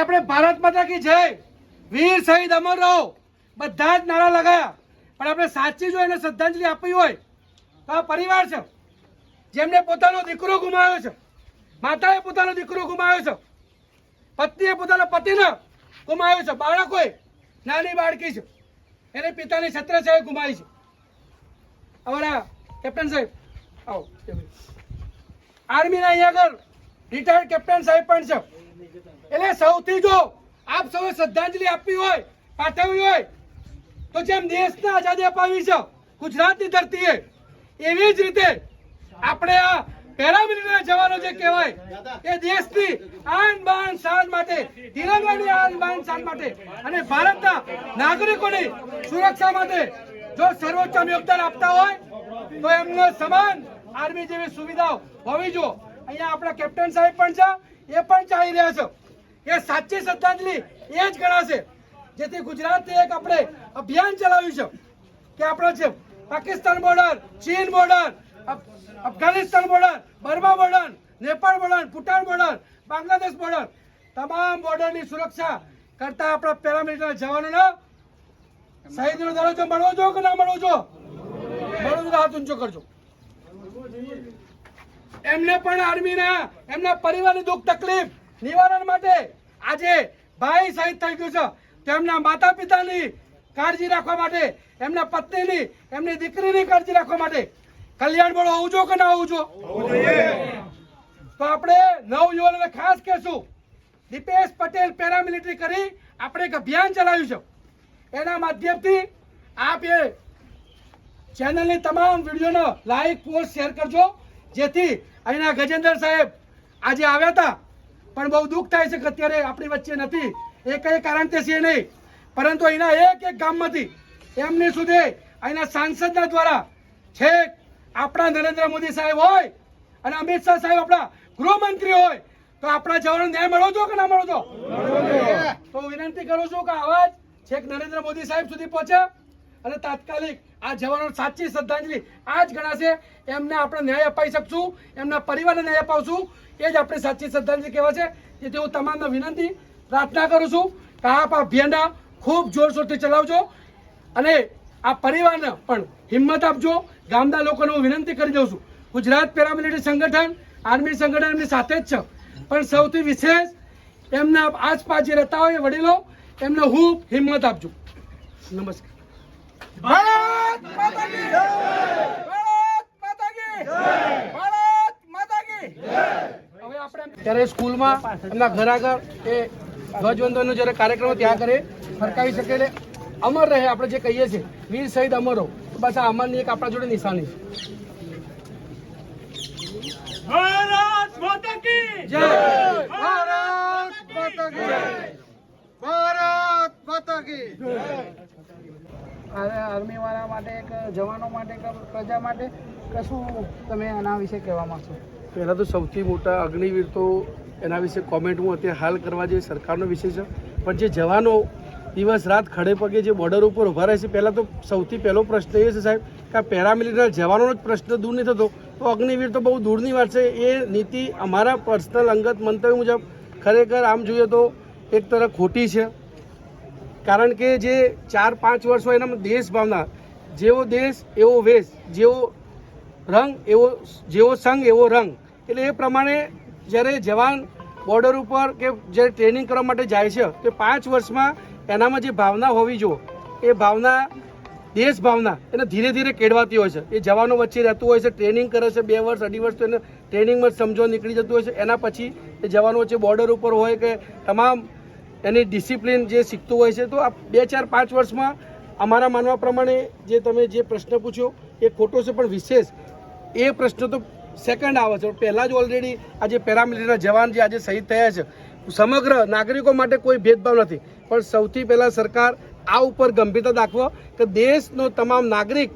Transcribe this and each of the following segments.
આપણે ભારત માતા કી જય, વીર શહીદ અમર રહો બધા જ નારા લગાયા, પણ આપણે સાચી જો એને શ્રદ્ધાંજલિ આપવી હોય તો આ પરિવાર છે જેમને પોતાનો દીકરો ગુમાવ્યો છે, માતાએ પોતાનો દીકરો ગુમાવ્યો છે, પત્નીએ પોતાના પતિને ગુમાવ્યો છે, બાળકોએ નાની બાળકી છે એને પિતાની છત્રછાયા ગુમાવી છે. અમારા કેપ્ટન સાહેબ આવો, આર્મીના અહીંયા આગળ રિટાયર્ડ કેપ્ટન સાહેબ પણ છે. એટલે સૌથી જો આપ સૌએ શ્રદ્ધાંજલિ આપવી હોય, પાઠવવી હોય તો જેમ દેશને આઝાદી અપાવી છે ગુજરાતની ધરતીએ, એવી જ રીતે આપણે આ પેરામિલિટરી જવાનો જે કહેવાય એ દેશની આન બાન શાન માટે, તિરંગાની આન બાન શાન માટે અને ભારતના નાગરિકોની સુરક્ષા માટે જો સર્વોચ્ચ યોગદાન આપતા હોય તો એમનો સમાન આર્મી જેવી સુવિધાઓ હોવી જોઈએ. અહીંયા આપણા કેપ્ટન સાહેબ પણ છે, એ પણ ચાલી રહ્યા છે. એ સાચી શ્રદ્ધાંજલિ એ જ ગણાશે, જેથી ગુજરાતથી એક આપણે અભિયાન ચલાવ્યું છે કે આપણો છે પાકિસ્તાન બોર્ડર, ચીન border, Afghanistan border, Burma border, Nepal border, Bhutan border, Bangladesh border, તમામ બોર્ડરની સુરક્ષા કરતા આપણા પેરામિલિટરી જવાનોને શહીદનો દરજ્જો મળવો જોઈએ કે ના મળવો જોઈએ? મળવો તો હાથ ઊંચો કરજો. એમને પણ આર્મીના એમના પરિવારની દુઃખ તકલીફ નિવારણ માટે આજે ભાઈ શહીદ થઈ ગયું છે, તેમના માતા પિતાની કાળજી રાખવા માટે, એમના પત્નીની, એમની દીકરીની કાળજી રાખવા માટે કલ્યાણ બોર્ડ હોવું જોઈએ કે ના હોવું જોઈએ? તો આપણે નવયુવાનોને ખાસ કહેશું, દીપેશ પટેલ પેરામિલિટરી કરી આપણે એક અભિયાન ચલાવ્યું છે. એના માધ્યમથી આપ એ ચેનલની તમામ વિડીયોનો લાઈક, પોસ્ટ, શેર કરજો, જેથી અહીંના ગજેન્દ્ર સાહેબ આજે આવ્યા હતા પણ બહુ દુઃખ થાય છે કે અત્યારે આપણી વચ્ચે નથી. એ કઈ કારણ તે છે નહીં, પરંતુ અહીંના એક એક ગામમાંથી એમની સુધી અહીંના સાંસદના દ્વારા છેક આપણા નરેન્દ્ર મોદી સાહેબ હોય અને અમિત શાહ સાહેબ આપણા ગૃહમંત્રી હોય તો આપણા જવાનો ન્યાય મળવો જોઈએ કે ના મળવો જોઈએ? તો વિનંતી કરું છું કે આવાજ છેક નરેન્દ્ર મોદી સાહેબ સુધી પહોંચે અને તાત્કાલિક આ જવાનો સાચી શ્રદ્ધાંજલિ આ જ ગણાશે. એમને આપણે ન્યાય અપાઈ શકશું, એમના પરિવારને ન્યાય અપાવશું, એ જ આપણી સાચી શ્રદ્ધાંજલિ કહેવાય છે. જેથી હું તમામને વિનંતી પ્રાર્થના કરું છું કે આપ આ અભિયાન ખૂબ જોરશોરથી ચલાવજો અને આ પરિવારને પણ હિંમત આપજો. ગામના લોકોને હું વિનંતી કરી દઉં છું, ગુજરાત પેરામિલિટરી સંગઠન આર્મી સંગઠન એમની સાથે જ છે, પણ સૌથી વિશેષ એમના આસપાસ જે રહેતા હોય વડીલો એમને હું હિંમત આપજો. નમસ્કાર. ભારત માતા કી જય! ભારત માતા કી જય! ભારત માતા કી જય! હવે આપણે ત્યારે સ્કૂલમાં એમના ઘર આગળ એ ધ્વજવંદનનો જ્યારે કાર્યક્રમ ત્યાં કરે ફરકાવી શકે એટલે અમર રહે. આપણે જે કહીએ છીએ વીર શહીદ અમર રહો, બસ આ અમરની એક આપણા જોડે નિશાની છે. ભારત માતા કી જય! ભારત માતા કી જય! ભારત માતા કી જય! આર્મી વાળા માટે, એક જવાનો માટે, પ્રજા માટે કશું તમે આના વિશે કહેવા માંગશો? પહેલાં તો સૌથી મોટા અગ્નિવીર તો એના વિશે કોમેન્ટ હું અત્યારે હાલ કરવા જે સરકારનો વિષય છે, પણ જે જવાનો દિવસ રાત ખડે પગે જે બોર્ડર ઉપર ઊભા રહે છે, પહેલાં તો સૌથી પહેલો પ્રશ્ન એ છે સાહેબ કે આ પેરામિલિટરી જવાનોનો જ પ્રશ્ન દૂર નહીં થતો તો અગ્નિવીર તો બહુ દૂરની વાત છે. એ નીતિ અમારા પર્સનલ અંગત મંતવ્ય મુજબ ખરેખર આમ જોઈએ તો એક તરફ ખોટી છે, કારણ કે જે 4-5 વર્ષ હોય એનામાં દેશ ભાવના, જેવો દેશ એવો વેશ, જેવો રંગ એવો, જેવો સંગ એવો રંગ, એટલે એ પ્રમાણે જ્યારે જવાન બોર્ડર ઉપર કે જ્યારે ટ્રેનિંગ કરવા માટે જાય છે તો 5 વર્ષમાં એનામાં જે ભાવના હોવી જોઈએ એ ભાવના, દેશ ભાવના એને ધીરે ધીરે કેળવાતી હોય છે. એ જવાનો વચ્ચે રહેતું હોય છે, ટ્રેનિંગ કરે છે 2 વર્ષ 2.5 વર્ષ, તો એને ટ્રેનિંગમાં સમજો નીકળી જતું હોય છે. એના પછી એ જવાનો વચ્ચે બોર્ડર ઉપર હોય કે તમામ એની ડિસિપ્લિન જે શીખતું હોય છે. તો આ 2-4-5 વર્ષમાં અમારા માનવા પ્રમાણે જે તમે જે પ્રશ્ન પૂછ્યો એ ખોટો છે, પણ વિશેષ એ પ્રશ્ન તો સેકન્ડ આવે છે. પહેલાં જ ઓલરેડી આજે પેરામિલિટરીના જવાન જે આજે શહીદ થયા છે, સમગ્ર નાગરિકો માટે કોઈ ભેદભાવ નથી, પણ સૌથી પહેલાં સરકાર આ ઉપર ગંભીરતા દાખવો કે દેશનો તમામ નાગરિક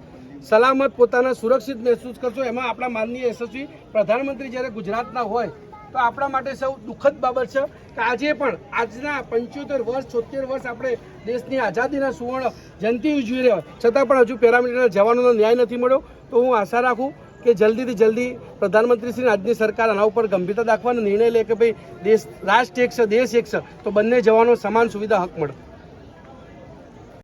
સલામત, પોતાના સુરક્ષિત મહેસૂસ કરશો. એમાં આપણા માનનીય યશસ્વી પ્રધાનમંત્રી જ્યારે ગુજરાતના હોય તો આપણા માટે સૌ દુઃખદ બાબત છે કે આજે પણ આજના 75 વર્ષ 76 વર્ષ આપણે દેશની આઝાદીના સુવર્ણ જયંતિ ઉજવી રહ્યા છતાં પણ હજુ પેરામિલિટરીના જવાનોનો ન્યાય નથી મળ્યો. તો હું આશા રાખું કે જલ્દીથી જલ્દી પ્રધાનમંત્રીશ્રી આજની સરકાર આના ઉપર ગંભીરતા દાખવાનો નિર્ણય લે કે ભાઈ રાષ્ટ્ર એક છે દેશ એક છે તો બંને જવાનો સમાન સુવિધા હક મળે.